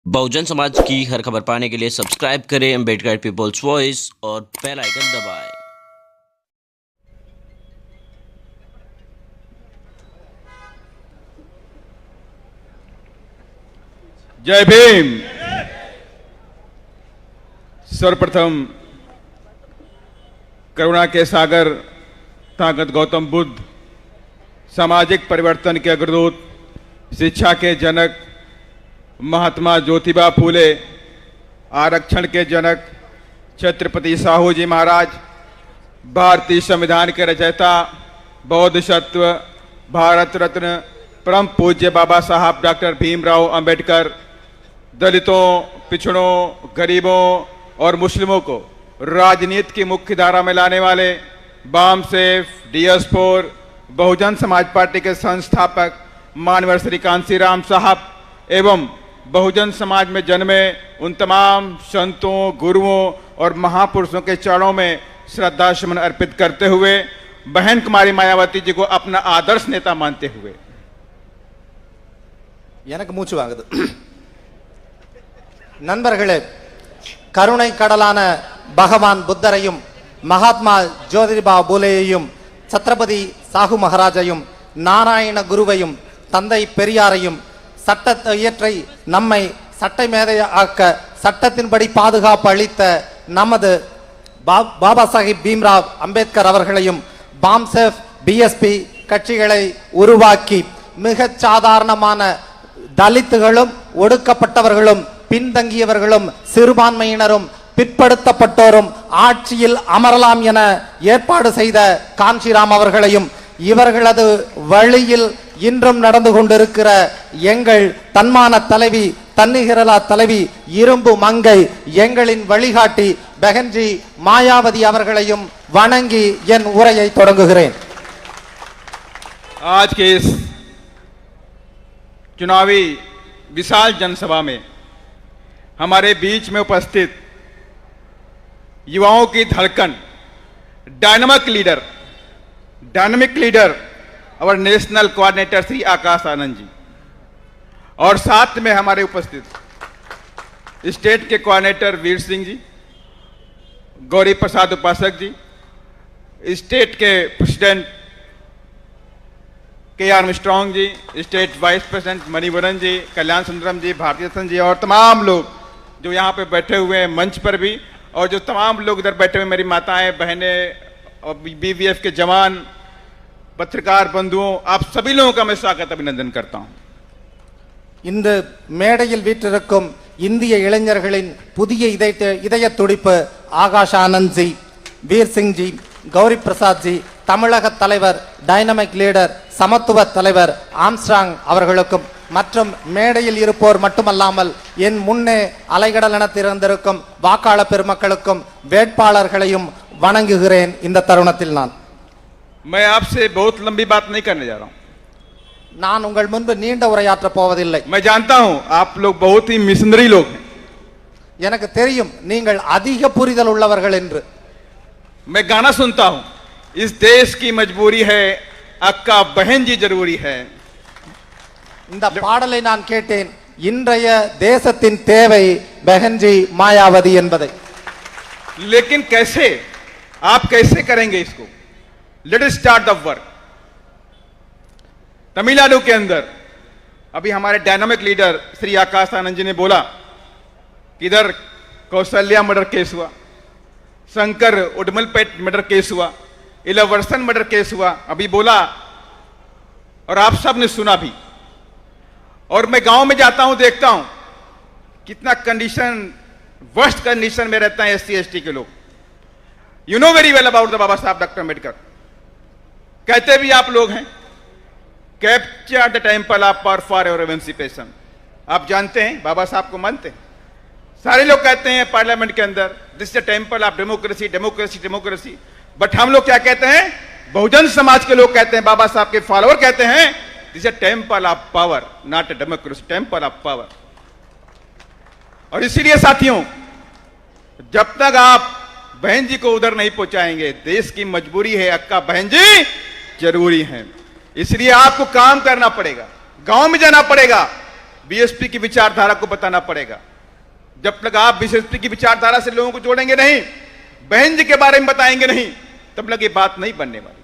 बहुजन समाज की हर खबर पाने के लिए सब्सक्राइब करें अम्बेडकर पीपल्स वॉइस और बेल आइकन दबाएं। जय भीम। सर्वप्रथम करुणा के सागर ताकत गौतम बुद्ध, सामाजिक परिवर्तन के अग्रदूत, शिक्षा के जनक महात्मा ज्योतिबा फूले, आरक्षण के जनक छत्रपति साहू जी महाराज, भारतीय संविधान के रचयिता, बौद्ध सत्व, भारत रत्न परम पूज्य बाबा साहब डॉक्टर भीमराव अंबेडकर, दलितों, पिछड़ों, गरीबों और मुस्लिमों को राजनीति की मुख्य धारा में लाने वाले बामसेफ, DS4, बहुजन समाज पार्टी के संस्थापक मानवर श्री कांसीराम साहब एवं बहुजन समाज में जन्मे उन तमाम संतों, गुरुओं और महापुरुषों के चरणों में श्रद्धा सुमन अर्पित करते हुए बहन कुमारी मायावती जी को अपना आदर्श नेता मानते हुए எனக்கு மூச்சு வாங்குது. நண்பர்களே, கருணை கடலான பகவான் புத்தரையும் மகாத்மா ஜோதிபா பூலேயையும் சத்ரபதி சாகு மகாராஜையும் நாராயண குருவையும் தந்தை பெரியாரையும் சட்டத்தை இயற்றி நம்மை சட்டை மேதையாக்க சட்டத்தின்படி பாதுகாப்பு அளித்த நமது பாபா சாஹிப் பீம்ராவ் அம்பேத்கர் அவர்களையும் பாம்செஃப், BSP கட்சிகளை உருவாக்கி மிகச் சாதாரணமான தலித்துகளும், ஒடுக்கப்பட்டவர்களும், பின்தங்கியவர்களும், சிறுபான்மையினரும், பிற்படுத்தப்பட்டோரும் ஆட்சியில் அமரலாம் என ஏற்பாடு செய்த காஞ்சிராம் அவர்களையும் இவர்களது வழியில் இன்றும் நடந்து கொண்டிருக்கிற எங்கள் தன்மான தலைவி, தன்னிகரலா தலைவி, இரும்பு மங்கை, எங்களின் வழிகாட்டி பெஹன்ஜி மாயாவதி அவர்களையும் வணங்கி என் உரையை தொடங்குகிறேன். आज के इस चुनावी विशाल जनसभा में हमारे बीच में उपस्थित युवाओं की धड़कन, डायनामिक लीडर और नेशनल कोऑर्डिनेटर श्री आकाश आनंद जी, और साथ में हमारे उपस्थित स्टेट के कोऑर्डिनेटर वीर सिंह जी, गौरी प्रसाद उपासक जी, स्टेट के प्रेसिडेंट KR मिस्ट्रॉन्ग जी, स्टेट वाइस प्रेसिडेंट मणिवरन जी, कल्याण सुंदरम जी, भारतीय रत्न जी और तमाम लोग जो यहाँ पे बैठे हुए हैं मंच पर भी, और जो तमाम लोग इधर बैठे हुए मेरी माताएं, बहनें और BVF के जवान, पत्रकार बंधुओं, आप सभी लोगों का मैं स्वागत अभिनंदन करता हूं. இந்த மேடையில் வீற்றிருக்கும் இந்திய இளைஞர்களின் புதிய இதய துடிப்பு ஆகாஷ் ஆனந்த் ஜி, வீர் சிங் ஜி, கௌரி பிரசாத் ஜி, தமிழக தலைவர், டைனமிக் லீடர், சமத்துவ தலைவர் ஆம்ஸ்ட்ராங் அவர்களுக்கும் மற்றும் மேடையில் இருப்போர் மட்டுமல்லாமல் என் முன்னே அலைகடல் என திறந்திருக்கும் வாக்காளர் பெருமக்களுக்கும் வேட்பாளர்களையும் வணங்குகிறேன். இந்த தருணத்தில் मैं आपसे बहुत लंबी बात नहीं करने जा रहा हूं. நான் உங்கள் முன்பு நீண்ட உரையாற்ற போவதில்லை. मैं जानता हूं आप लोग बहुत ही मिशनरी लोग हैं. எனக்கு தெரியும் நீங்கள் அதிக புரிதல் உள்ளவர்கள் என்று. मैं गाना सुनता हूं, इस देश की मजबूरी है, अक्का बहन जी जरूरी है. இந்த பாடலை நான் கேட்டேன். இன்றைய தேசத்தின் தேவை பெஹன்ஜி மாயாவதி என்பதை. लेकिन कैसे, आप कैसे करेंगे इसको? Let us start the work. Tamil Nadu के अंदर अभी हमारे डायनामिक लीडर श्री आकाश आनंद जी ने बोला कि इधर कौशल्या मर्डर केस हुआ, शंकर उडमलपेट मर्डर केस हुआ, इलावर्सन मर्डर केस हुआ, अभी बोला और आप सब ने सुना भी. और मैं गांव में जाता हूं, देखता हूं कितना कंडीशन, वर्स्ट कंडीशन में रहता है SC/ST के लोग. You know very well about the Baba Saheb doctor Ambedkar. कहते भी आप लोग हैं, capture the temple of power for your emancipation. आप जानते हैं, बाबा साहब को मानते हैं. सारे लोग कहते हैं पार्लियामेंट के अंदर this is the temple of democracy, democracy, democracy. But हम लोग क्या कहते हैं, बहुजन समाज के लोग कहते हैं, बाबा साहब के फॉलोअर कहते हैं, this is temple of power, not a democracy, temple of power. और इसीलिए साथियों, जब तक आप बहन जी को उधर नहीं पहुंचाएंगे, देश की मजबूरी है, अक्का बहन जी जरूरी है. इसलिए आपको काम करना पड़ेगा, गांव में जाना पड़ेगा, बीएसपी की विचारधारा को बताना पड़ेगा। जब तक आप बीएसपी की विचारधारा से लोगों को जोड़ेंगे नहीं, बहन जी के बारे में बताएंगे नहीं, तब तक ये बात नहीं बनने वाली।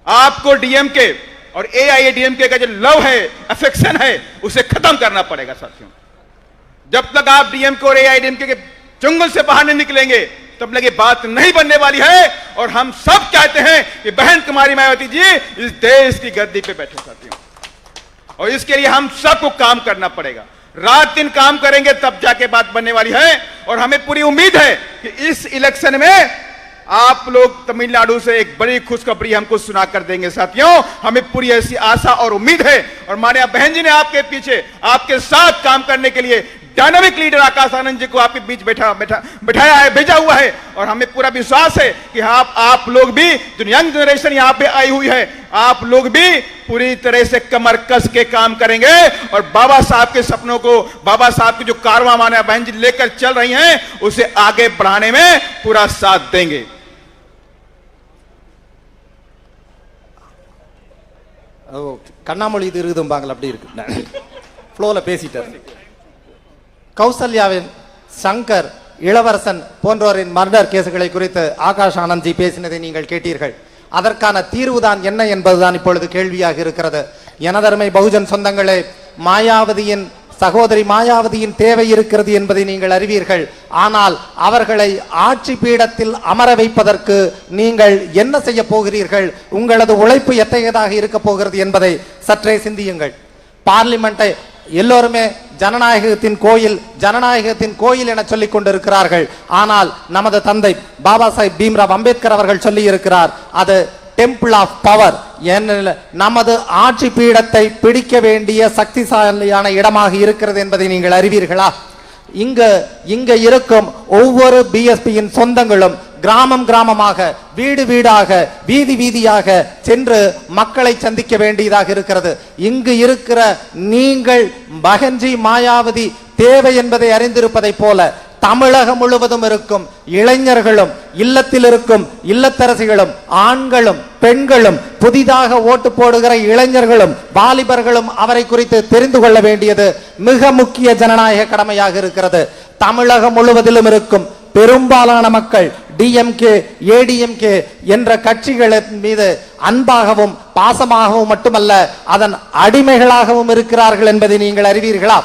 आपको डीएमके और एआईएडीएमके का जो लव है, अफेक्शन है, उसे खत्म करना पड़ेगा साथियों। जब तक आप डीएमके और एआईएडीएमके के चंगुल से बाहर नहीं निकलेंगे, तब तक ये बात नहीं बनने वाली है। और हम सब चाहते हैं कि बहन कुमारी मायावती जी इस देश की गद्दी पे बैठे साथियों, और इसके लिए हम सबको काम करना पड़ेगा। रात दिन काम करेंगे तब जाके बात बनने वाली है। और हमें पूरी उम्मीद है कि इस इलेक्शन में आप लोग तमिलनाडु से एक बड़ी खुशखबरी हमको सुना कर देंगे साथियों। हमें पूरी ऐसी आशा और उम्मीद है। और माननीय बहन जी ने आपके पीछे, आपके साथ काम करने के लिए डायनामिक लीडर आकाश आनंद जी को आपके बीच बैठाया है, भेजा हुआ है। और हमें पूरा विश्वास है कि आप लोग भी, जो यंग जनरेशन यहां पे आई हुई है, आप लोग भी पूरी तरह से कमर कस के काम करेंगे और बाबा साहब के सपनों को, बाबा साहब की जो कारवां माने बहन जी लेकर चल रही हैं, उसे आगे बढ़ाने में पूरा साथ देंगे। கண்ணாமொழி இது இருக்குதும்பாங்களா, அப்படி இருக்கு ஃப்ளோவில் பேசிட்டார். கௌசல்யாவின் சங்கர், இளவரசன் போன்றோரின் மர்டர் கேசுகளை குறித்து ஆகாஷ் ஆனந்த்ஜி பேசினதை நீங்கள் கேட்டீர்கள். அதற்கான தீர்வுதான் என்ன என்பதுதான் இப்பொழுது கேள்வியாக இருக்கிறது. எனதருமை பகுஜன் சொந்தங்களே, மாயாவதியின் சகோதரி மாயாவதியின் தேவை இருக்கிறது என்பதை நீங்கள் அறிவீர்கள். ஆனால் அவர்களை ஆட்சி பீடத்தில் அமர வைப்பதற்கு நீங்கள் என்ன செய்ய போகிறீர்கள்? உங்களது உழைப்பு எத்தகையதாக இருக்க போகிறது என்பதை சற்றே சிந்தியுங்கள். பார்லிமெண்டை எல்லோருமே ஜனநாயகத்தின் கோயில், ஜனநாயகத்தின் கோயில் என சொல்லிக் கொண்டிருக்கிறார்கள். ஆனால் நமது தந்தை பாபா சாஹிப் பீம்ராவ் அம்பேத்கர் அவர்கள் சொல்லி இருக்கிறார், அது டெம்பிள் ஆஃப் பவர். நமது ஆட்சி பீடத்தை பிடிக்க வேண்டிய சக்திசாலியான இடமாக இருக்கிறது என்பதை நீங்கள் அறிவீர்களா? இங்க இருக்கும் ஒவ்வொரு பிஎஸ்பியின் சொந்தங்களும் கிராமம் கிராமமாக, வீடு வீடாக, வீதி வீதியாக சென்று மக்களை சந்திக்க வேண்டியதாக இருக்கிறது. இங்கு இருக்கிற நீங்கள் பகன்ஜி மாயாவதி தேவை என்பதை அறிந்திருப்பதை போல தமிழகம் முழுவதும் இருக்கும் இளைஞர்களும், இல்லத்தில் இருக்கும் இல்லத்தரசிகளும், ஆண்களும் பெண்களும், புதிதாக ஓட்டு போடுகிற இளைஞர்களும் வாலிபர்களும் அவரை குறித்து தெரிந்து கொள்ள வேண்டியது மிக முக்கிய ஜனநாயக கடமையாக இருக்கிறது. தமிழகம் முழுவதிலும் இருக்கும் பெரும்பாலான மக்கள் டிஎம்கே, ஏடிஎம்கே என்ற கட்சிகளின் மீது அன்பாகவும் பாசமாகவும் மட்டுமல்ல, அதன் அடிமைகளாகவும் இருக்கிறார்கள் என்பதை நீங்கள் அறிவீர்களா?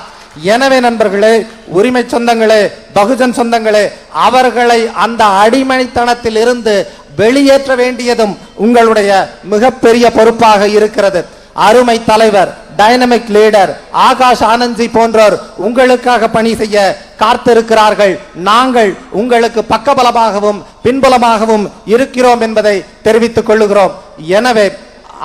எனவே நண்பர்களே, உரிமை சொந்தங்களே, பகுஜன் சொந்தங்களே, அவர்களை அந்த அடிமைத்தனத்தில் இருந்து வெளியேற்ற வேண்டியதும் உங்களுடைய மிகப்பெரிய பொறுப்பாக இருக்கிறது. அருமை தலைவர், டைனமிக் லீடர் ஆகாஷ் ஆனந்த்ஜி போன்றோர் உங்களுக்காக பணி செய்ய காத்திருக்கிறார்கள். நாங்கள் உங்களுக்கு பக்கபலமாகவும் பின்புலமாகவும் இருக்கிறோம் என்பதை தெரிவித்துக் கொள்ளுகிறோம். எனவே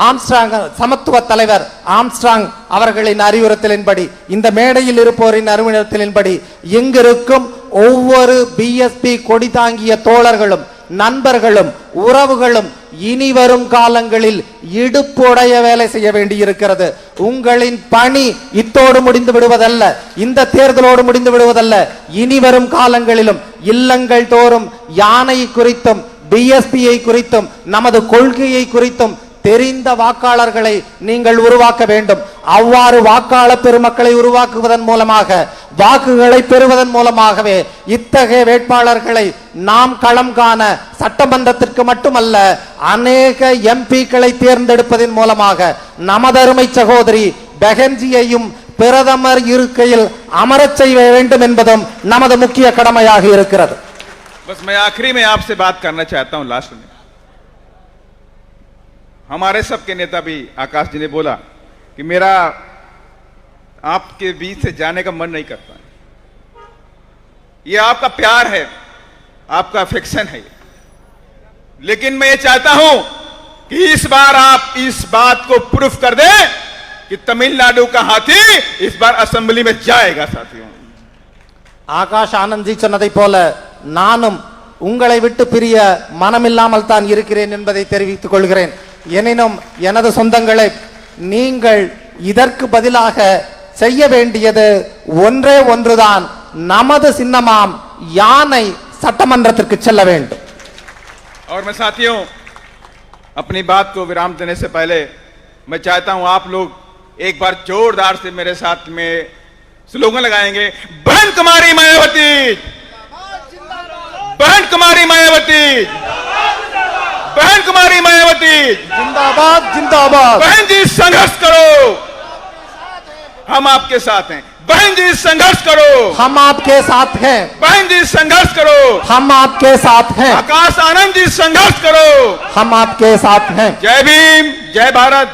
ஆம்ஸ்ட்ராங், சமத்துவ தலைவர் ஆம்ஸ்ட்ராங் அவர்களின் அறிவுறுத்தலின்படி, இந்த மேடையில் இருப்போரின் அறிவுறுத்தலின்படி, இங்கிருக்கும் ஒவ்வொரு பிஎஸ்பி கொடி தாங்கிய தோழர்களும், நண்பர்களும், உறவுகளும் இனி வரும் காலங்களில் இடுப்புடைய வேலை செய்ய வேண்டியிருக்கிறது. உங்களின் பணி இத்தோடு முடிந்து விடுவதல்ல, இந்த தேர்தலோடு முடிந்து விடுவதல்ல. இனி வரும் காலங்களிலும் இல்லங்கள் தோறும் யானை குறித்தும், பிஎஸ்பியை குறித்தும், நமது கொள்கையை குறித்தும் தெரிந்த வாக்காளர்களை நீங்கள் உருவாக்க வேண்டும். அவ்வாறு வாக்காளர் பெருமக்களை உருவாக்குவதன் மூலமாக, வாக்குகளை பெறுவதன் மூலமாகவே இத்தகைய வேட்பாளர்களை நாம் களம் காண சட்டமன்றத்திற்கு மட்டுமல்ல, அநேக எம்பிக்களை தேர்ந்தெடுப்பதன் மூலமாக நமதருமை சகோதரி பெஹன்ஜியையும் பிரதமர் இருக்கையில் அமரச் செய்ய வேண்டும் என்பதும் நமது முக்கிய கடமையாக இருக்கிறது. बस मैं आखिरी में आपसे बात करना चाहता हूं, लास्ट में। हमारे सबके नेता भी आकाश जी ने बोला कि मेरा आपके बीच से जाने का मन नहीं करता। ये आपका प्यार है, आपका अफेक्शन है, लेकिन मैं ये चाहता हूं कि इस बार आप इस बात को प्रूफ कर दें कि तमिलनाडु का हाथी इस बार असेंबली में जाएगा साथियों। ஆகாஷ் ஆனந்த்ஜி சொன்னதை போல நானும் உங்களை விட்டு பிரிய மனமில்லாமல் தான் இருக்கிறேன் என்பதை தெரிவித்துக் கொள்கிறேன். எனினும் எனது சொந்தங்களை, நீங்கள் இதற்கு பதிலாக செய்ய வேண்டியது ஒன்றே ஒன்றுதான். நமது சின்னமாம் யானை சட்டமன்றத்திற்கு செல்ல வேண்டும். और मैं साथियों, अपनी बात को विराम देने से पहले मैं चाहता हूं आप लोग एक बार जोरदार से मेरे साथ में स्लोगन लगाएंगे, बहन कुमारी मायावती, बहन कुमारी मायावती, बहन कुमारी मायावती, जिंदाबाद जिंदाबाद। बहन जी संघर्ष करो, हम आपके साथ हैं। बहन जी संघर्ष करो, हम आपके साथ हैं। बहन जी संघर्ष करो, हम आपके साथ हैं। आकाश आनंद जी संघर्ष करो। हम आपके साथ हैं। जय भीम, जय भारत।